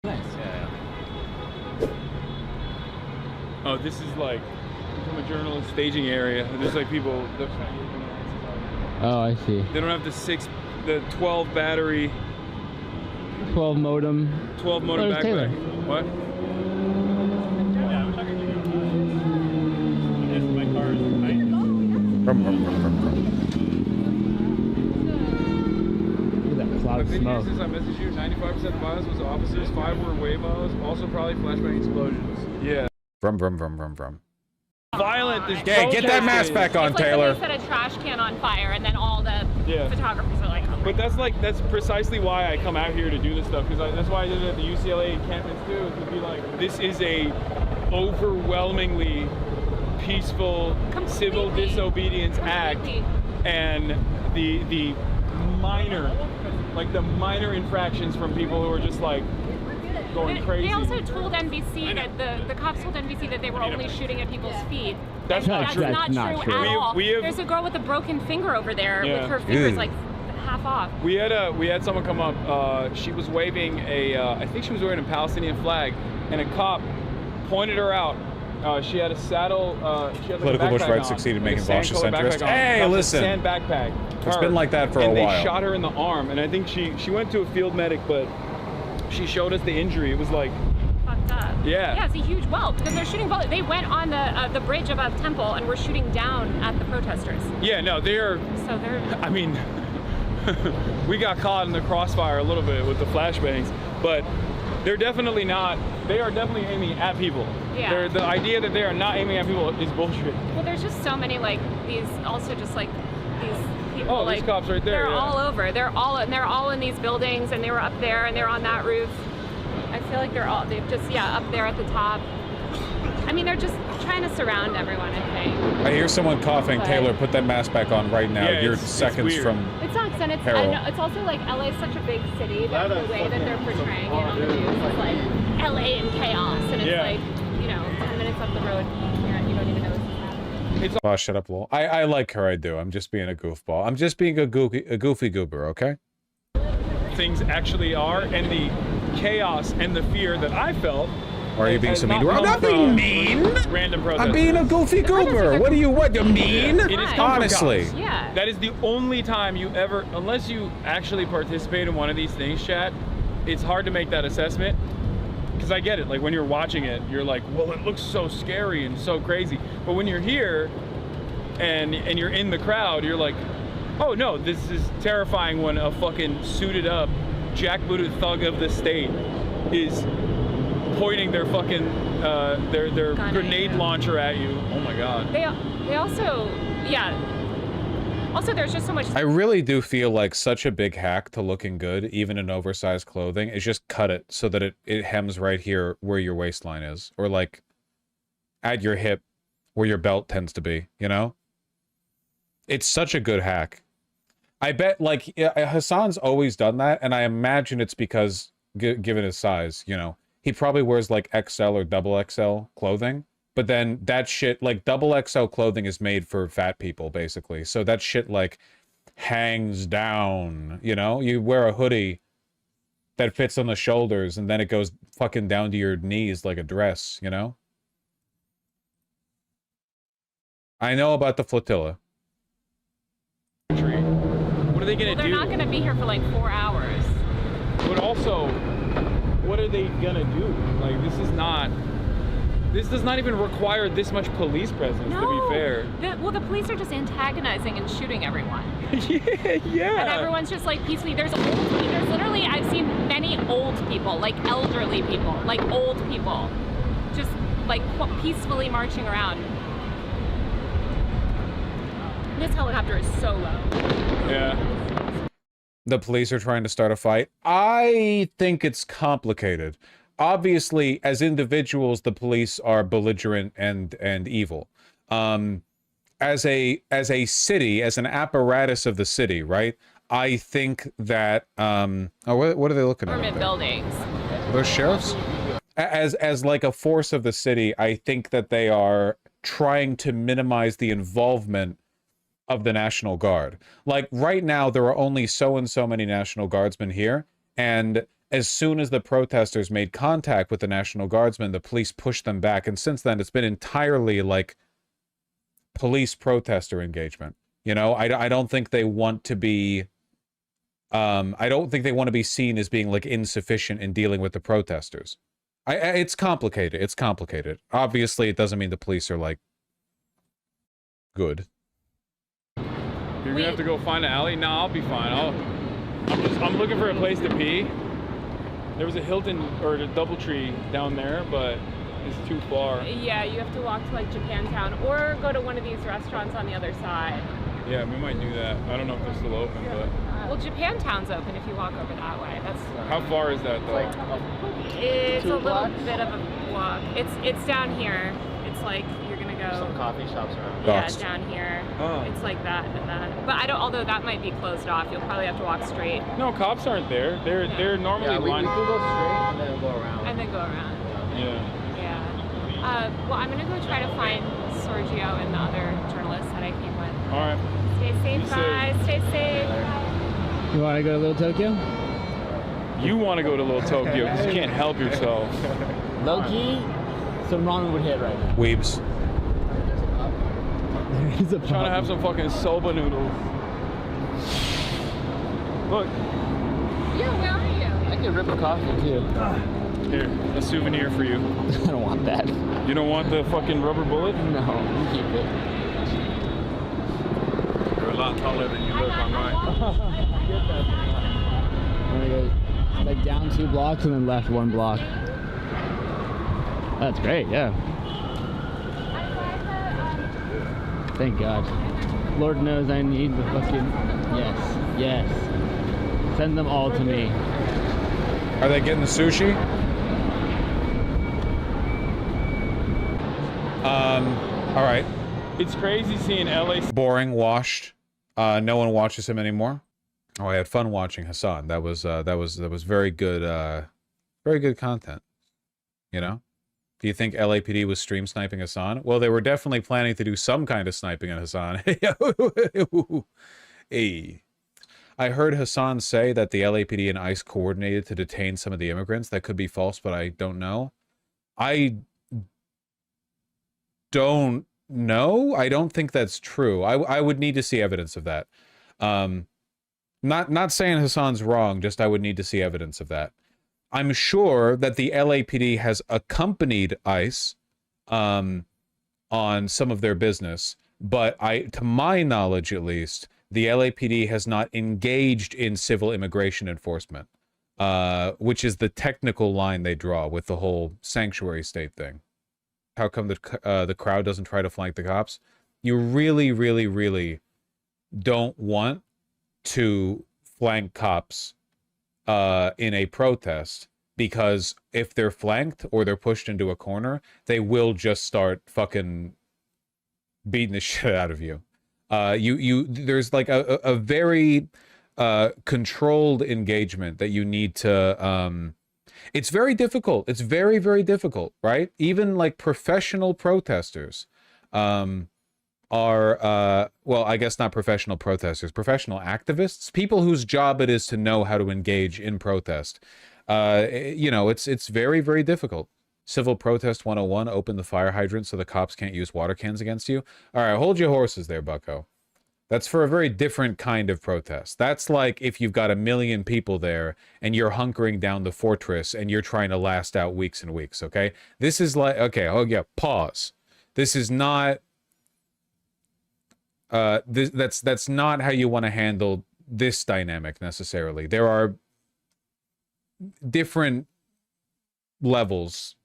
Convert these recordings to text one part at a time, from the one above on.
Nice. Yeah. Oh, this is like from a journalist staging area. There's like people. Oh, I see. They don't have the 12 battery. 12 modem. 12 modem backpack. Taylor. What? Yeah, I'm talking to you. Yes, my car is right. Look at that cloud The of thing smoke. is I messaged you, 95% of the violence was officers, 5 were wavos, also probably flashbang explosions. Yeah. Vroom, vroom, vroom, vroom, vroom. Violent, there's Okay, get that mask back on, It's like Taylor. when they set a trash can on fire and then all the photographers are like, oh my But that's precisely why I come out here to do this stuff, because that's why I did it at the UCLA encampments too, to be like, this is a overwhelmingly peaceful civil disobedience act, and the minor infractions from people who are just like going crazy. They also told NBC that the cops told NBC that they were only shooting at people's feet. That's not true. That's not true at all. There's a girl with a broken finger over there with her fingers like half off. We had someone come up. She was waving I think she was wearing a Palestinian flag, and a cop pointed her out. She had a saddle. She had like Political a Bush backpack right on, succeeded like making a Vaush a sand-colored centrist. backpack on. Hey, Got listen. the sand backpack. It's been like that for a and while. They shot her in the arm, and I think she went to a field medic, but she showed us the injury. It was like Fucked up. Yeah. Yeah, it's a huge welt because they're shooting bullets. They went on the bridge above Temple and were shooting down at the protesters. Yeah, no, they're. So they're. I mean, we got caught in the crossfire a little bit with the flashbangs, but they're definitely not. They are definitely aiming at people. Yeah. The idea that they are not aiming at people is bullshit. Well, there's just so many like these. Also, just like these people. Oh, like, these cops right there. They're yeah. all over. They're all in these buildings, and they were up there, and they're on that roof. I feel like they're just up there at the top. I mean, they're just trying to surround everyone, I think. I hear someone coughing. But Taylor, put that mask back on right now. Yeah, You're it's seconds weird. from It's not, and it's, peril. I know, it's also like LA is such a big city that the way that they're portraying it on the news is like LA in chaos, and it's like, 10 minutes up the road, you don't even know what's happening. Oh, shut up, lol. I like her, I do. I'm just being a goofball. I'm just being a goofy goober, okay? Things actually are, and the chaos and the fear that I felt. Or are you being so mean? I'm not being mean! Random protesters. I'm being a goofy goober! What do you want? You're mean? It is Honestly. Yeah. That is the only time you ever, unless you actually participate in one of these things, chat, it's hard to make that assessment. Because I get it, like when you're watching it, you're like, well, it looks so scary and so crazy. But when you're here and you're in the crowd, you're like, oh no, this is terrifying when a fucking suited up, jackbooted thug of the state is pointing their fucking, their grenade launcher at you. Oh my God. They also, yeah. Also, there's just so much. I really do feel like such a big hack to looking good, even in oversized clothing, is just cut it so that it hems right here where your waistline is. Or like at your hip where your belt tends to be, you know? It's such a good hack. I bet, like, Hasan's always done that, and I imagine it's because, given his size, you know, he probably wears, like, XL or double XL clothing, but then that shit, like, double XL clothing is made for fat people, basically, so that shit, like, hangs down, you know? You wear a hoodie that fits on the shoulders, and then it goes fucking down to your knees like a dress, you know? I know about the flotilla. What are they gonna do? They're not gonna be here for like 4 hours. But also, what are they gonna do? Like, this does not even require this much police presence, to be fair. Well, the police are just antagonizing and shooting everyone. yeah. And everyone's just like peacefully. There's literally, I've seen many old people, like elderly people, like old people, just like peacefully marching around. This helicopter is so low. Yeah. The police are trying to start a fight. I think it's complicated. Obviously, as individuals, the police are belligerent and evil. As a city, as an apparatus of the city, right? I think that oh, what are they looking at? Government buildings. Are those sheriffs? As like a force of the city, I think that they are trying to minimize the involvement of the National Guard. Like right now, there are only so and so many National Guardsmen here, and as soon as the protesters made contact with the National Guardsmen, the police pushed them back. And since then, it's been entirely like police protester engagement. You know, I don't think they want to be, I don't think they want to be seen as being like insufficient in dealing with the protesters. It's complicated. It's complicated. Obviously, it doesn't mean the police are like good. You're gonna have to go find an alley? Nah, I'll be fine. I'm looking for a place to pee. There was a Hilton or a DoubleTree down there, but it's too far. Yeah, you have to walk to like Japantown or go to one of these restaurants on the other side. Yeah, we might do that. I don't know if they're still open, but... Well, Japantown's open if you walk over that way. That's... How far is that, though? It's a little bit of a walk. It's down here. It's like you're gonna go... Some coffee shops around. Yeah, Doxed. down here. Oh. It's like that and that. But I don't... Although that might be closed off. You'll probably have to walk straight. No, cops aren't there. They're normally Yeah, we lined... can go straight and then go around. And then go around. Yeah. Yeah. Well, I'm gonna go try to find Sergio and the other journalists that I came with. All right. Stay safe, Be safe. guys. Stay safe. You want to go to Little Tokyo? You want to go to Little Tokyo because you can't help yourself. Low-key, some ramen would hit right now. Weebs. He's a Trying to have some fucking soba noodles. Look, Yeah, where are you? I could rip a coffee too. here, a souvenir for you. I don't want that. You don't want the fucking rubber bullet? No, you keep it. You're a lot taller than you look on mine. I'm gonna go like down 2 blocks and then left 1 block. That's great, yeah. Thank God. Lord knows I need the fucking... Yes, yes. Send them all to me. Are they getting the sushi? All right. It's crazy seeing LA. Boring, washed. No one watches him anymore. Oh, I had fun watching Hasan. That was very good content. You know? Do you think LAPD was stream sniping Hasan? Well, they were definitely planning to do some kind of sniping at Hasan. Hey. I heard Hasan say that the LAPD and ICE coordinated to detain some of the immigrants. That could be false, but I don't know. I don't know. I don't think that's true. I would need to see evidence of that. Not saying Hasan's wrong, just I would need to see evidence of that. I'm sure that the LAPD has accompanied ICE on some of their business, but to my knowledge at least, the LAPD has not engaged in civil immigration enforcement, which is the technical line they draw with the whole sanctuary state thing. How come the crowd doesn't try to flank the cops? You really, really, really don't want to flank cops in a protest, because if they're flanked or they're pushed into a corner, they will just start fucking beating the shit out of you. There's like a very controlled engagement that you need to it's very difficult. It's very, very difficult, right? Even like professional protesters are well, I guess not professional protesters, professional activists, people whose job it is to know how to engage in protest. You know, it's very, very difficult. Civil Protest 101, open the fire hydrant so the cops can't use water cans against you. All right, hold your horses there, bucko. That's for a very different kind of protest. That's like if you've got 1 million people there and you're hunkering down the fortress and you're trying to last out weeks and weeks, okay? This is like, okay, oh yeah, pause. This is not, that's not how you want to handle this dynamic necessarily. There are different levels.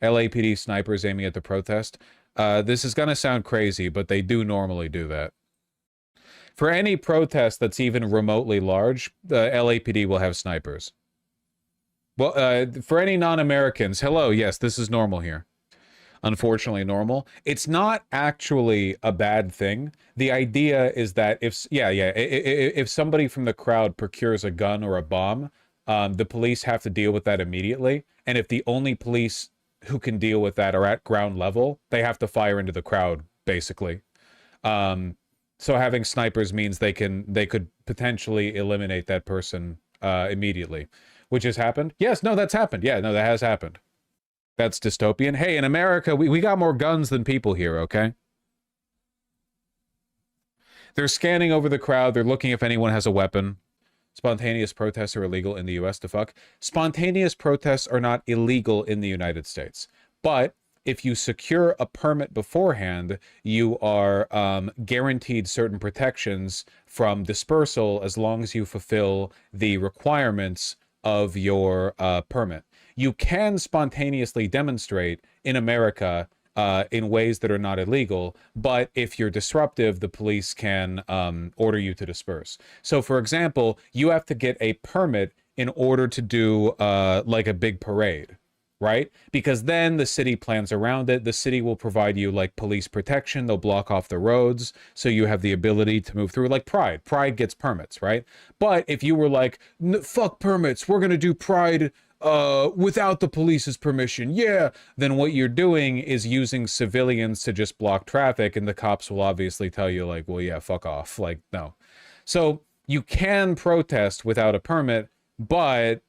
LAPD snipers aiming at the protest. This is going to sound crazy, but they do normally do that. For any protest that's even remotely large, the LAPD will have snipers. Well, for any non-Americans, hello, yes, this is normal here. Unfortunately normal. It's not actually a bad thing. The idea is that if somebody from the crowd procures a gun or a bomb, the police have to deal with that immediately. And if the only police who can deal with that are at ground level, they have to fire into the crowd, basically. So having snipers means they could potentially eliminate that person immediately. which has happened. Yes, no, that's happened. Yeah, no, that has happened. That's dystopian. Hey, in America, we got more guns than people here, okay? They're scanning over the crowd. They're looking if anyone has a weapon. Spontaneous protests are illegal in the U.S. to fuck. Spontaneous protests are not illegal in the United States. But if you secure a permit beforehand, you are guaranteed certain protections from dispersal as long as you fulfill the requirements of your permit. You can spontaneously demonstrate in America in ways that are not illegal, but if you're disruptive, the police can order you to disperse. So, for example, you have to get a permit in order to do like a big parade, right? Because then the city plans around it. The city will provide you like police protection. They'll block off the roads so you have the ability to move through. Like Pride. Pride gets permits, right? But if you were like, fuck permits, we're going to do Pride without the police's permission, yeah, then what you're doing is using civilians to just block traffic, and the cops will obviously tell you like, well, yeah, fuck off. Like, no. So you can protest without a permit, but,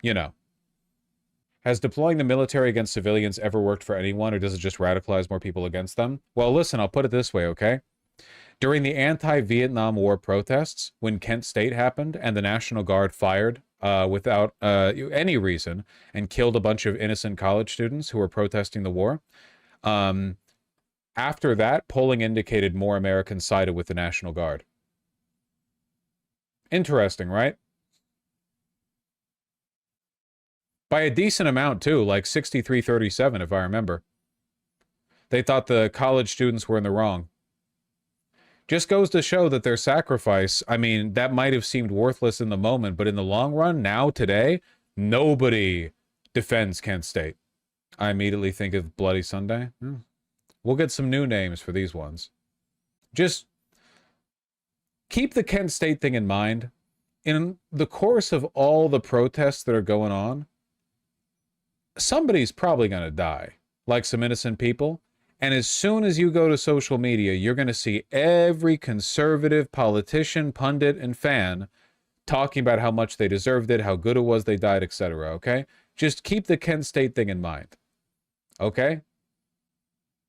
you know. Has deploying the military against civilians ever worked for anyone, or does it just radicalize more people against them? Well, listen, I'll put it this way, okay? During the anti-Vietnam War protests, when Kent State happened and the National Guard fired without any reason and killed a bunch of innocent college students who were protesting the war, after that, polling indicated more Americans sided with the National Guard. Interesting, right? By a decent amount, too, like 63-37, if I remember. They thought the college students were in the wrong. Just goes to show that their sacrifice, I mean, that might have seemed worthless in the moment, but in the long run, now, today, nobody defends Kent State. I immediately think of Bloody Sunday. We'll get some new names for these ones. Just keep the Kent State thing in mind. In the course of all the protests that are going on, somebody's probably going to die, like some innocent people. And as soon as you go to social media, you're going to see every conservative politician, pundit, and fan talking about how much they deserved it, how good it was they died, etc., okay? Just keep the Kent State thing in mind, okay?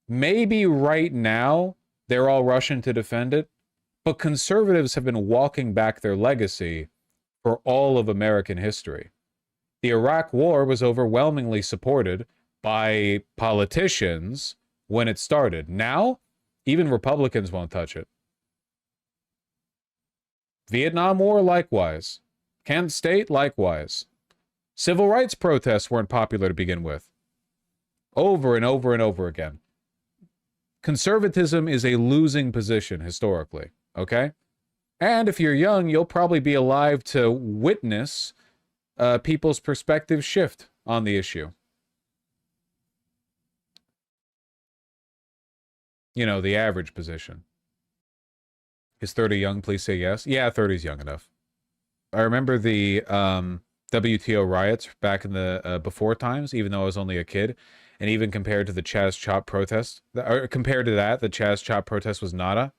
Maybe right now they're all rushing to defend it, but conservatives have been walking back their legacy for all of American history. The Iraq War was overwhelmingly supported by politicians when it started. Now, even Republicans won't touch it. Vietnam War, likewise. Kent State, likewise. Civil rights protests weren't popular to begin with. Over and over and over again. Conservatism is a losing position historically, okay? And if you're young, you'll probably be alive to witness people's perspective shift on the issue. You know, the average position. Is 30 young? Please say yes. Yeah, 30 is young enough. I remember the WTO riots back in the before times, even though I was only a kid. And even compared to the Chaz Chop protest, or compared to that, the Chaz Chop protest was nada.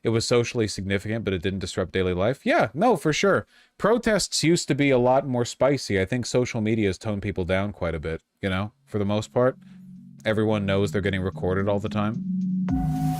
It was socially significant, but it didn't disrupt daily life. Yeah, no, for sure. Protests used to be a lot more spicy. I think social media has toned people down quite a bit, you know, for the most part. Everyone knows they're getting recorded all the time.